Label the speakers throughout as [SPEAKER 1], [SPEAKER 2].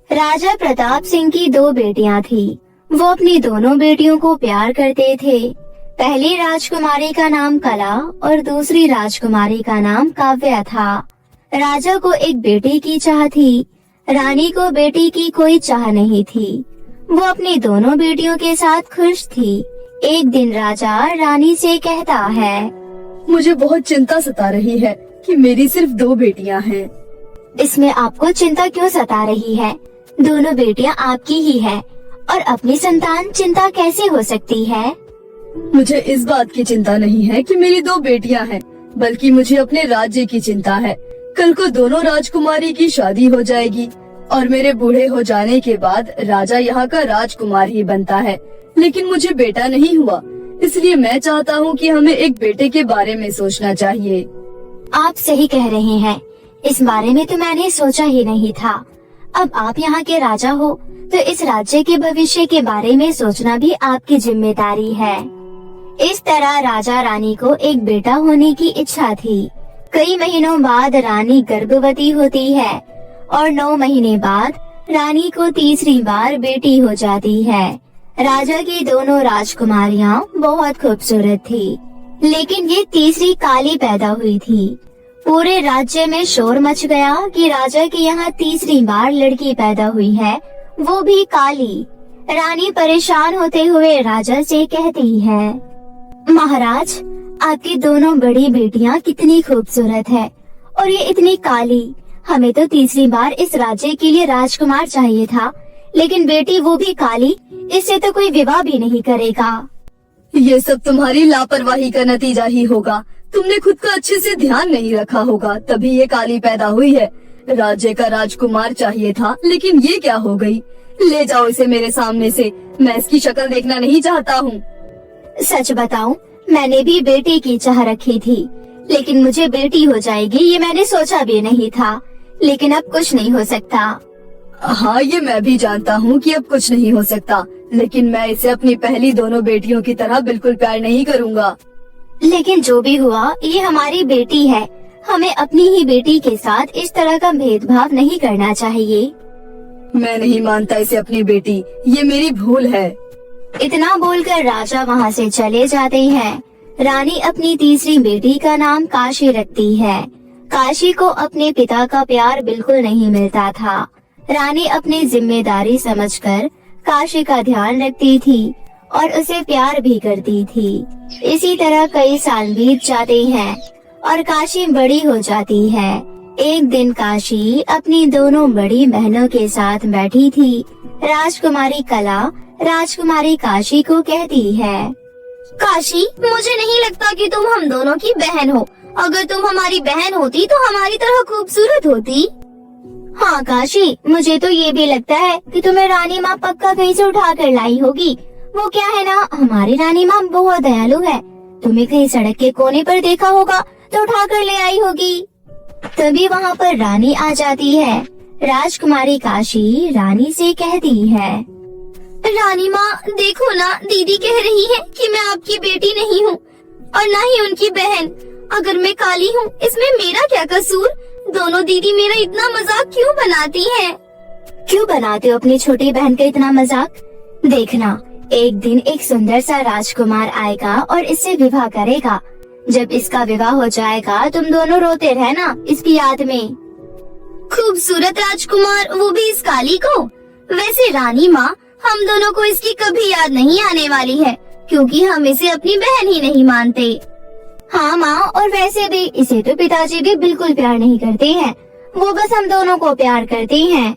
[SPEAKER 1] राजा प्रताप सिंह की दो बेटियां थी। वो अपनी दोनों बेटियों को प्यार करते थे। पहली राजकुमारी का नाम कला और दूसरी राजकुमारी का नाम काव्या था। राजा को एक बेटी की चाह थी, रानी को बेटी की कोई चाह नहीं थी। वो अपनी दोनों बेटियों के साथ खुश थी। एक दिन राजा रानी से कहता है,
[SPEAKER 2] मुझे बहुत चिंता सता रही है कि मेरी सिर्फ दो बेटियां हैं।
[SPEAKER 1] इसमें आपको चिंता क्यों सता रही है? दोनों बेटियां आपकी ही है और अपनी संतान चिंता कैसे हो सकती है?
[SPEAKER 2] मुझे इस बात की चिंता नहीं है कि मेरी दो बेटियां हैं, बल्कि मुझे अपने राज्य की चिंता है। कल को दोनों राजकुमारी की शादी हो जाएगी और मेरे बूढ़े हो जाने के बाद राजा यहाँ का राजकुमार ही बनता है। लेकिन मुझे बेटा नहीं हुआ, इसलिए मैं चाहता हूँ कि हमें एक बेटे के बारे में सोचना चाहिए।
[SPEAKER 1] आप सही कह रहे हैं, इस बारे में तो मैंने सोचा ही नहीं था। अब आप यहाँ के राजा हो तो इस राज्य के भविष्य के बारे में सोचना भी आपकी जिम्मेदारी है। इस तरह राजा रानी को एक बेटा होने की इच्छा थी। कई महीनों बाद रानी गर्भवती होती है और 9 महीने बाद रानी को तीसरी बार बेटी हो जाती है। राजा की दोनों राजकुमारियां बहुत खूबसूरत थी, लेकिन ये तीसरी काली पैदा हुई थी। पूरे राज्य में शोर मच गया कि राजा के यहाँ तीसरी बार लड़की पैदा हुई है, वो भी काली। रानी परेशान होते हुए राजा से कहती है, महाराज, आपकी दोनों बड़ी बेटियां कितनी खूबसूरत है और ये इतनी काली। हमें तो तीसरी बार इस राज्य के लिए राजकुमार चाहिए था, लेकिन बेटी वो भी काली, इससे तो कोई विवाह भी नहीं करेगा।
[SPEAKER 2] ये सब तुम्हारी लापरवाही का नतीजा ही होगा। तुमने खुद का अच्छे से ध्यान नहीं रखा होगा, तभी ये काली पैदा हुई है। राज्य का राजकुमार चाहिए था, लेकिन ये क्या हो गई। ले जाओ इसे मेरे सामने से, मैं इसकी शक्ल देखना नहीं चाहता हूँ।
[SPEAKER 1] सच बताऊं, मैंने भी बेटी की चाह रखी थी, लेकिन मुझे बेटी हो जाएगी ये मैंने सोचा भी नहीं था। लेकिन अब कुछ नहीं हो सकता।
[SPEAKER 2] हाँ, ये मैं भी जानता हूँ कि अब कुछ नहीं हो सकता, लेकिन मैं इसे अपनी पहली दोनों बेटियों की तरह बिल्कुल प्यार नहीं करूँगा।
[SPEAKER 1] लेकिन जो भी हुआ, ये हमारी बेटी है। हमें अपनी ही बेटी के साथ इस तरह का भेदभाव नहीं करना चाहिए।
[SPEAKER 2] मैं नहीं मानता इसे अपनी बेटी, ये मेरी भूल है।
[SPEAKER 1] इतना बोलकर राजा वहाँ से चले जाते हैं। रानी अपनी तीसरी बेटी का नाम काशी रखती है। काशी को अपने पिता का प्यार बिल्कुल नहीं मिलता था। रानी अपनी जिम्मेदारी समझकर काशी का ध्यान रखती थी और उसे प्यार भी करती थी। इसी तरह कई साल बीत जाते हैं और काशी बड़ी हो जाती है। एक दिन काशी अपनी दोनों बड़ी बहनों के साथ बैठी थी। राजकुमारी कला राजकुमारी काशी को कहती है, काशी, मुझे नहीं लगता कि तुम हम दोनों की बहन हो। अगर तुम हमारी बहन होती तो हमारी तरह खूबसूरत होती। हाँ काशी, मुझे तो ये भी लगता है कि तुम्हें रानी माँ पक्का कहीं से उठा कर लाई होगी। वो क्या है ना, हमारी रानी माँ बहुत दयालु है। तुम्हें कहीं सड़क के कोने पर देखा होगा तो उठा कर ले आई होगी। तभी वहाँ पर रानी आ जाती है। राजकुमारी काशी रानी से कहती है, रानी माँ, देखो ना, दीदी कह रही है कि मैं आपकी बेटी नहीं हूँ और ना ही उनकी बहन। अगर मैं काली हूँ, इसमें मेरा क्या कसूर? दोनों दीदी मेरा इतना मजाक क्यों बनाती हैं? क्यों बनाते हो अपनी छोटी बहन का इतना मजाक? देखना, एक दिन एक सुंदर सा राजकुमार आएगा और इससे विवाह करेगा। जब इसका विवाह हो जाएगा, तुम दोनों रोते रहना इसकी याद में। खूबसूरत राजकुमार, वो भी इस काली को? वैसे रानी माँ, हम दोनों को इसकी कभी याद नहीं आने वाली है, क्योंकि हम इसे अपनी बहन ही नहीं मानते। हाँ माँ, और वैसे भी इसे तो पिताजी भी बिल्कुल प्यार नहीं करते हैं। वो बस हम दोनों को प्यार करते हैं।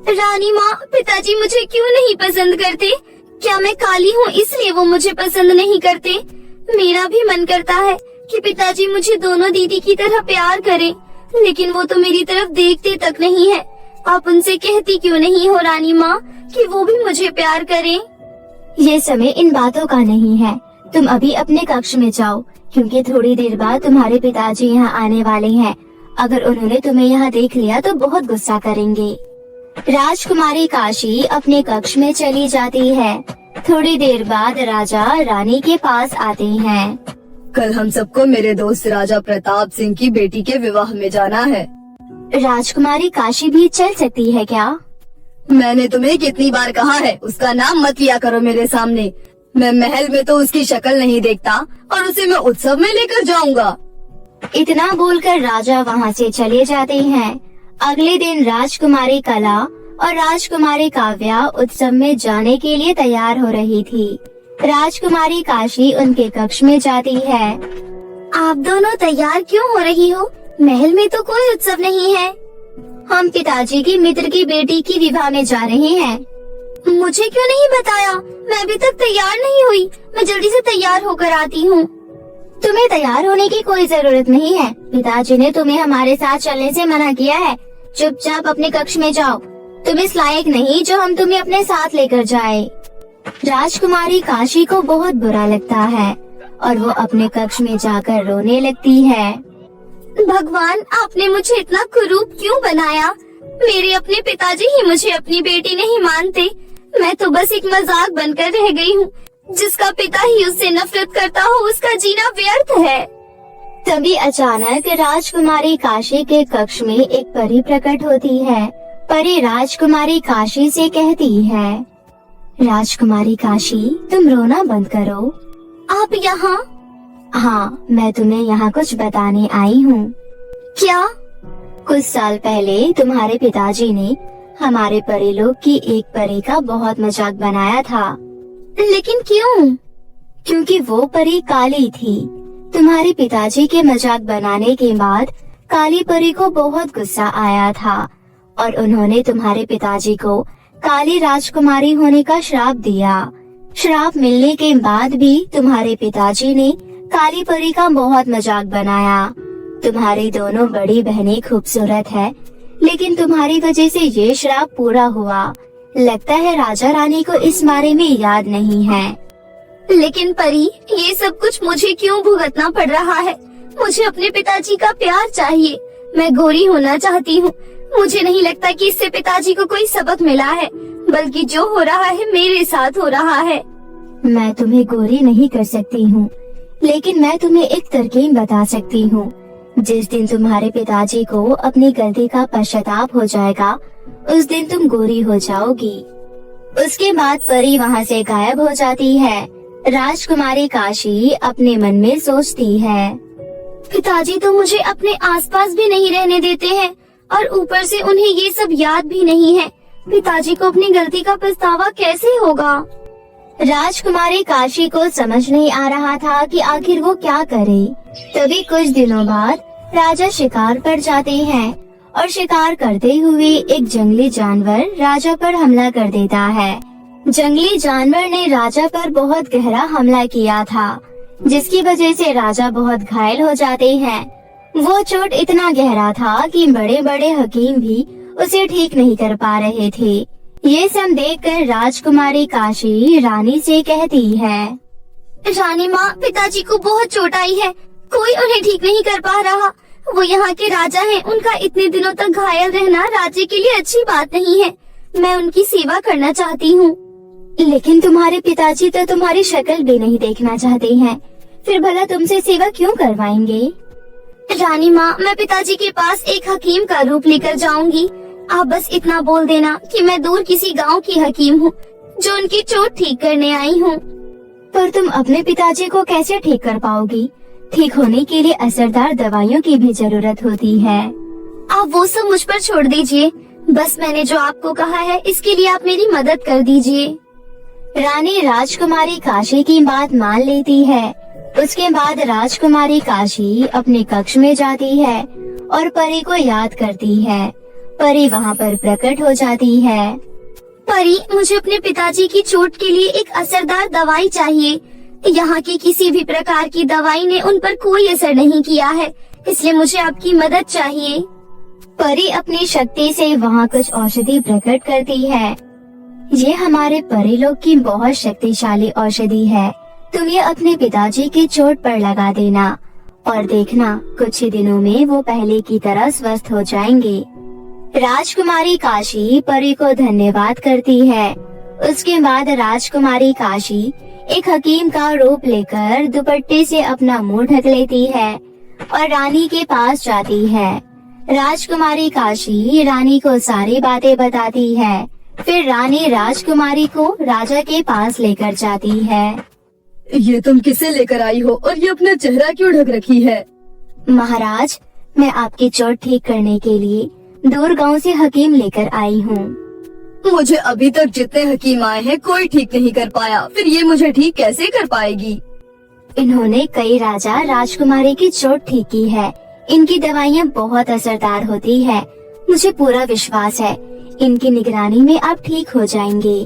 [SPEAKER 1] रानी माँ, पिताजी मुझे क्यों नहीं पसंद करते? क्या मैं काली हूँ इसलिए वो मुझे पसंद नहीं करते? मेरा भी मन करता है कि पिताजी मुझे दोनों दीदी की तरह प्यार करें, लेकिन वो तो मेरी तरफ देखते तक नहीं है। आप उनसे कहती क्यों नहीं हो रानी माँ कि वो भी मुझे प्यार करें? ये समय इन बातों का नहीं है। तुम अभी अपने कक्ष में जाओ, क्योंकि थोड़ी देर बाद तुम्हारे पिताजी यहाँ आने वाले हैं। अगर उन्होंने तुम्हें यहाँ देख लिया तो बहुत गुस्सा करेंगे। राजकुमारी काशी अपने कक्ष में चली जाती है। थोड़ी देर बाद राजा रानी के पास आते हैं।
[SPEAKER 2] कल हम सबको मेरे दोस्त राजा प्रताप सिंह की बेटी के विवाह में जाना है।
[SPEAKER 1] राजकुमारी काशी भी चल सकती है क्या?
[SPEAKER 2] मैंने तुम्हें कितनी बार कहा है उसका नाम मत लिया करो मेरे सामने। मैं महल में तो उसकी शक्ल नहीं देखता और उसे मैं उत्सव में लेकर जाऊंगा।
[SPEAKER 1] इतना बोलकर राजा वहाँ से चले जाते हैं। अगले दिन राजकुमारी कला और राजकुमारी काव्या उत्सव में जाने के लिए तैयार हो रही थी। राजकुमारी काशी उनके कक्ष में जाती है। आप दोनों तैयार क्यों हो रही हो? महल में तो कोई उत्सव नहीं है। हम पिताजी की मित्र की बेटी की विवाह में जा रहे हैं। मुझे क्यों नहीं बताया? मैं अभी तक तैयार नहीं हुई। मैं जल्दी से तैयार होकर आती हूँ। तुम्हें तैयार होने की कोई जरूरत नहीं है। पिताजी ने तुम्हें हमारे साथ चलने से मना किया है। चुपचाप अपने कक्ष में जाओ। तुम इस लायक नहीं जो हम तुम्हें अपने साथ लेकर जाए। राजकुमारी काशी को बहुत बुरा लगता है और वो अपने कक्ष में जाकर रोने लगती है। भगवान, आपने मुझे इतना कुरूप क्यों बनाया? मेरे अपने पिताजी ही मुझे अपनी बेटी नहीं मानते। मैं तो बस एक मजाक बनकर रह गई हूँ। जिसका पिता ही उससे नफरत करता हो उसका जीना व्यर्थ है। तभी अचानक राजकुमारी काशी के कक्ष में एक परी प्रकट होती है। परी राजकुमारी काशी से कहती है, राजकुमारी काशी, तुम रोना बंद करो। आप यहाँ? हाँ, मैं तुम्हें यहाँ कुछ बताने आई हूँ। क्या? कुछ साल पहले तुम्हारे पिताजी ने हमारे परीलोक की एक परी का बहुत मजाक बनाया था। लेकिन क्यों? क्योंकि वो परी काली थी। तुम्हारे पिताजी के मजाक बनाने के बाद काली परी को बहुत गुस्सा आया था और उन्होंने तुम्हारे पिताजी को काली राजकुमारी होने का श्राप दिया। श्राप मिलने के बाद भी तुम्हारे पिताजी ने काली परी का बहुत मजाक बनाया। तुम्हारी दोनों बड़ी बहनें खूबसूरत है, लेकिन तुम्हारी वजह से ये श्राप पूरा हुआ। लगता है राजा रानी को इस बारे में याद नहीं है। लेकिन परी, ये सब कुछ मुझे क्यों भुगतना पड़ रहा है? मुझे अपने पिताजी का प्यार चाहिए। मैं गोरी होना चाहती हूँ। मुझे नहीं लगता कि इससे पिताजी को कोई सबक मिला है, बल्कि जो हो रहा है मेरे साथ हो रहा है। मैं तुम्हें गोरी नहीं कर सकती हूँ, लेकिन मैं तुम्हें एक तरकीब बता सकती हूँ। जिस दिन तुम्हारे पिताजी को अपनी गलती का पश्चाताप हो जाएगा, उस दिन तुम गोरी हो जाओगी। उसके बाद परी वहाँ से गायब हो जाती है। राजकुमारी काशी अपने मन में सोचती है, पिताजी तो मुझे अपने आसपास भी नहीं रहने देते हैं और ऊपर से उन्हें ये सब याद भी नहीं है। पिताजी को अपनी गलती का पछतावा कैसे होगा? राजकुमारी काशी को समझ नहीं आ रहा था कि आखिर वो क्या करे। तभी कुछ दिनों बाद राजा शिकार पर जाते हैं और शिकार करते हुए एक जंगली जानवर राजा पर हमला कर देता है। जंगली जानवर ने राजा पर बहुत गहरा हमला किया था, जिसकी वजह से राजा बहुत घायल हो जाते हैं। वो चोट इतना गहरा था कि बड़े बड़े हकीम भी उसे ठीक नहीं कर पा रहे थे। ये सब देखकर राजकुमारी काशी रानी से कहती है, रानी माँ, पिताजी को बहुत चोट आई है। कोई उन्हें ठीक नहीं कर पा रहा। वो यहाँ के राजा हैं। उनका इतने दिनों तक घायल रहना राज्य के लिए अच्छी बात नहीं है। मैं उनकी सेवा करना चाहती हूँ। लेकिन तुम्हारे पिताजी तो तुम्हारी शक्ल भी नहीं देखना चाहते हैं, फिर भला तुमसे सेवा क्यों करवाएंगे? रानी माँ, मैं पिताजी के पास एक हकीम का रूप लेकर जाऊंगी। आप बस इतना बोल देना कि मैं दूर किसी गांव की हकीम हूँ जो उनकी चोट ठीक करने आई हूँ। पर तुम अपने पिताजी को कैसे ठीक कर पाओगी? ठीक होने के लिए असरदार दवाइयों की भी जरूरत होती है। आप वो सब मुझ पर छोड़ दीजिए। बस मैंने जो आपको कहा है इसके लिए आप मेरी मदद कर दीजिए। रानी राजकुमारी काशी की बात मान लेती है। उसके बाद राजकुमारी काशी अपने कक्ष में जाती है और परी को याद करती है। परी वहाँ पर प्रकट हो जाती है। परी, मुझे अपने पिताजी की चोट के लिए एक असरदार दवाई चाहिए। यहाँ की किसी भी प्रकार की दवाई ने उन पर कोई असर नहीं किया है, इसलिए मुझे आपकी मदद चाहिए। परी अपनी शक्ति से वहाँ कुछ औषधि प्रकट करती है। ये हमारे परीलोक की बहुत शक्तिशाली औषधि है। तुम ये अपने पिताजी की चोट पर लगा देना और देखना कुछ ही दिनों में वो पहले की तरह स्वस्थ हो जाएंगे। राजकुमारी काशी परी को धन्यवाद करती है। उसके बाद राजकुमारी काशी एक हकीम का रूप लेकर दुपट्टे से अपना मुंह ढक लेती है और रानी के पास जाती है। राजकुमारी काशी रानी को सारी बातें बताती है। फिर रानी राजकुमारी को राजा के पास लेकर जाती है।
[SPEAKER 2] ये तुम किसे लेकर आई हो और ये अपना चेहरा क्यों ढक रखी है?
[SPEAKER 1] महाराज, मैं आपकी चोट ठीक करने के लिए दूर गांव से हकीम लेकर आई हूँ।
[SPEAKER 2] मुझे अभी तक जितने हकीम आए हैं कोई ठीक नहीं कर पाया, फिर ये मुझे ठीक कैसे कर पाएगी?
[SPEAKER 1] इन्होंने कई राजा राजकुमारी की चोट ठीक की है। इनकी दवाइयाँ बहुत असरदार होती है। मुझे पूरा विश्वास है इनकी निगरानी में आप ठीक हो जाएंगे।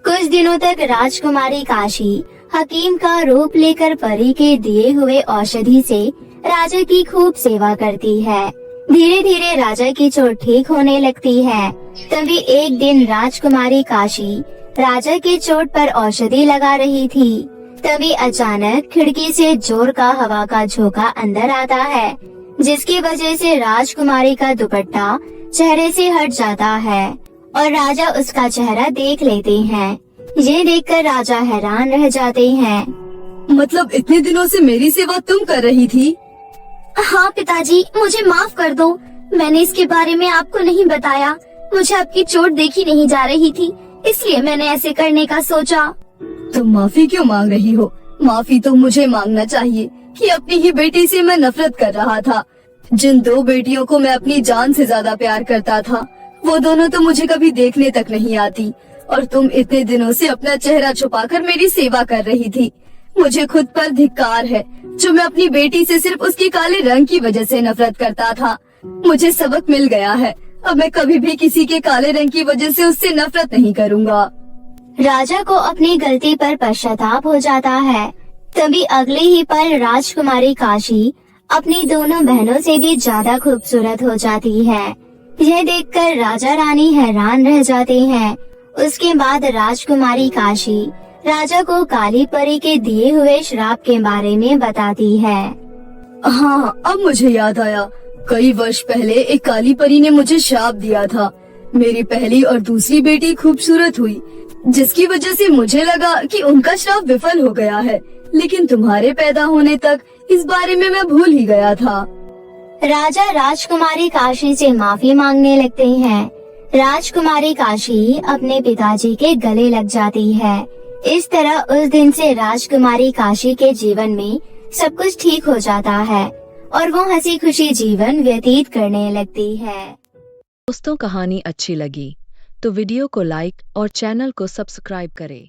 [SPEAKER 1] कुछ दिनों तक राजकुमारी काशी हकीम का रूप लेकर परी के दिए हुए औषधि से राजा की खूब सेवा करती है। धीरे धीरे राजा की चोट ठीक होने लगती है। तभी एक दिन राजकुमारी काशी राजा की चोट पर औषधि लगा रही थी। तभी अचानक खिड़की से जोर का हवा का झोंका अंदर आता है, जिसकी वजह से राजकुमारी का दुपट्टा चेहरे से हट जाता है और राजा उसका चेहरा देख लेते हैं। ये देखकर राजा हैरान रह जाते हैं।
[SPEAKER 2] मतलब इतने दिनों से मेरी सेवा तुम कर रही थी?
[SPEAKER 1] हाँ पिताजी, मुझे माफ कर दो। मैंने इसके बारे में आपको नहीं बताया। मुझे आपकी चोट देखी नहीं जा रही थी, इसलिए मैंने ऐसे करने का सोचा।
[SPEAKER 2] तुम माफी क्यों मांग रही हो? माफी तो मुझे मांगना चाहिए कि अपनी ही बेटी से मैं नफरत कर रहा था। जिन दो बेटियों को मैं अपनी जान से ज्यादा प्यार करता था, वो दोनों तो मुझे कभी देखने तक नहीं आती, और तुम इतने दिनों से अपना चेहरा छुपाकर मेरी सेवा कर रही थी। मुझे खुद पर धिक्कार है जो मैं अपनी बेटी से सिर्फ उसके काले रंग की वजह से नफरत करता था। मुझे सबक मिल गया है, अब मैं कभी भी किसी के काले रंग की वजह से उससे नफरत नहीं करूँगा।
[SPEAKER 1] राजा को अपनी गलती पर पश्चाताप हो जाता है। तभी अगले ही पल राजकुमारी काशी अपनी दोनों बहनों से भी ज्यादा खूबसूरत हो जाती है। यह देखकर राजा रानी हैरान रह जाते हैं। उसके बाद राजकुमारी काशी राजा को काली परी के दिए हुए श्राप के बारे में बताती है।
[SPEAKER 2] हाँ, अब मुझे याद आया। कई वर्ष पहले एक काली परी ने मुझे श्राप दिया था। मेरी पहली और दूसरी बेटी खूबसूरत हुई, जिसकी वजह से मुझे लगा कि उनका श्राप विफल हो गया है, लेकिन तुम्हारे पैदा होने तक इस बारे में मैं भूल ही गया था।
[SPEAKER 1] राजा राजकुमारी काशी से माफी मांगने लगते हैं। राजकुमारी काशी अपने पिताजी के गले लग जाती है। इस तरह उस दिन से राजकुमारी काशी के जीवन में सब कुछ ठीक हो जाता है और वो हंसी खुशी जीवन व्यतीत करने लगती है।
[SPEAKER 3] दोस्तों, कहानी अच्छी लगी तो वीडियो को लाइक और चैनल को सब्सक्राइब करें।